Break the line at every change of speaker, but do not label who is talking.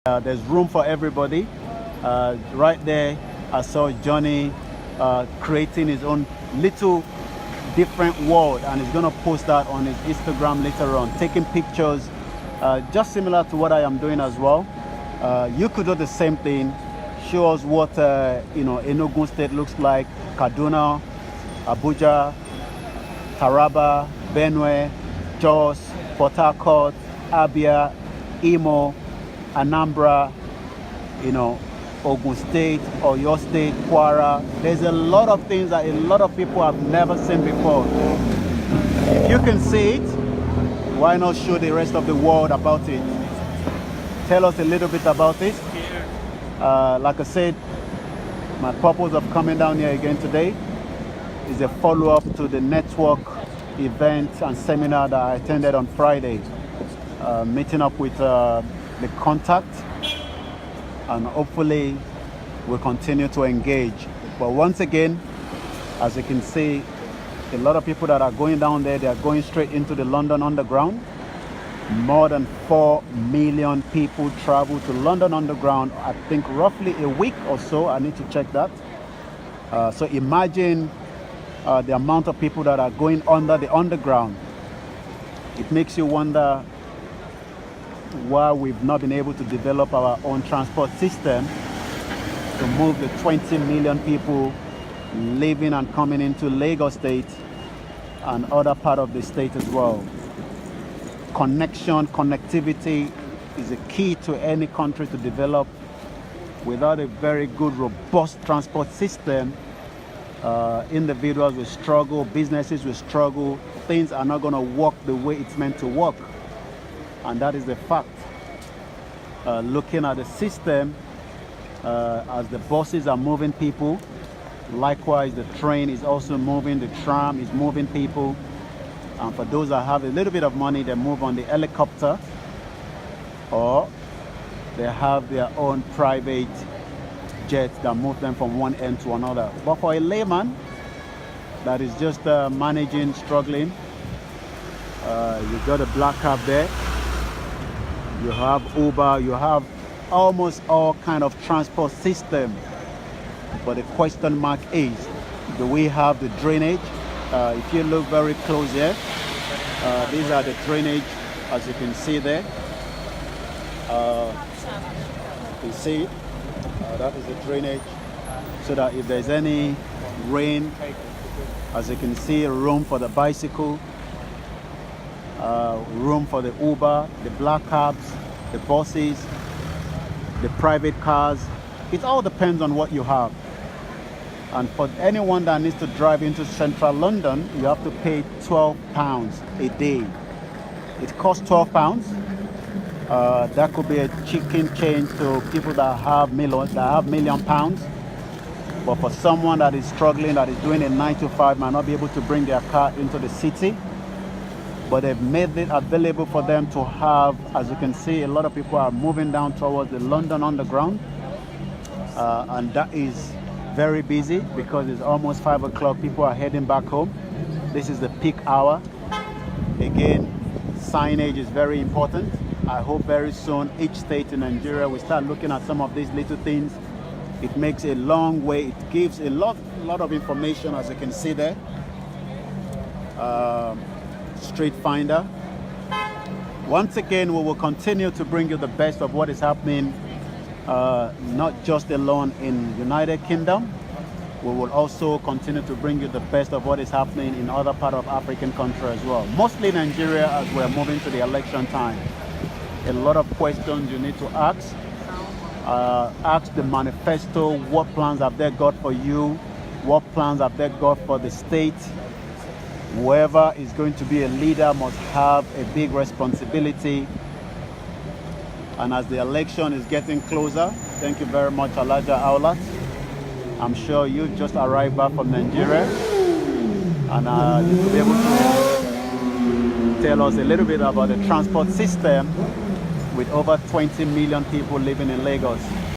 There's room for everybody. Right there, I saw Johnny creating his own little different world, and he's gonna post that on his Instagram later on, taking pictures just similar to what I am doing as well. You could do the same thing. Show us what Enugu State looks like, Kaduna, Abuja, Taraba, Benue, Jos, Port Harcourt, Abia, Imo, Anambra, Ogun State, Oyo State, Kwara. There's a lot of things that a lot of people have never seen before. If you can see it, why not show the rest of the world about it? Tell us a little bit about it. Like I said, my purpose of coming down here again today is a follow-up to the network event and seminar that I attended on Friday. Meeting up with the contact, and hopefully we'll continue to engage. But once again, as you can see, a lot of people that are going down there, they are going straight into the London Underground. More than 4 million people travel to London Underground, I think roughly a week or so. I need to check that. So imagine the amount of people that are going under the underground. It makes you wonder why we've not been able to develop our own transport system to move the 20 million people living and coming into Lagos State and other part of the state as well. Connectivity is a key to any country to develop. Without a very good, robust transport system, individuals will struggle, businesses will struggle, things are not going to work the way it's meant to work. And that is the fact. Looking at the system, as the buses are moving people, likewise the train is also moving, the tram is moving people. And for those that have a little bit of money, they move on the helicopter, or they have their own private jets that move them from one end to another. But for a layman that is just managing, struggling, you got a black cab there, you have Uber, you have almost all kind of transport system. But the question mark is, do we have the drainage? If you look very close here, these are the drainage, as you can see there. You see, that is the drainage, so that if there's any rain, as you can see, room for the bicycle, room for the Uber, the black cabs, the buses, the private cars. It all depends on what you have. And for anyone that needs to drive into central London, you have to pay £12 a day. It costs £12. That could be a chicken change to people that have £1 million. But for someone that is struggling, that is doing a 9 to 5, might not be able to bring their car into the city. But they've made it available for them to have, as you can see, a lot of people are moving down towards the London Underground. And that is very busy because it's almost 5 o'clock. People are heading back home. This is the peak hour. Again, signage is very important. I hope very soon each state in Nigeria will start looking at some of these little things. It makes a long way. It gives a lot of information, as you can see there. Street Finder. Once again, we will continue to bring you the best of what is happening, not just alone in United Kingdom. We will also continue to bring you the best of what is happening in other part of African countries as well. Mostly Nigeria, as we're moving to the election time. A lot of questions you need to ask. Ask the manifesto, what plans have they got for you? What plans have they got for the state? Whoever is going to be a leader must have a big responsibility. And as the election is getting closer, thank you very much, Alaja Aulat. I'm sure you just arrived back from Nigeria, and you will be able to tell us a little bit about the transport system with over 20 million people living in Lagos.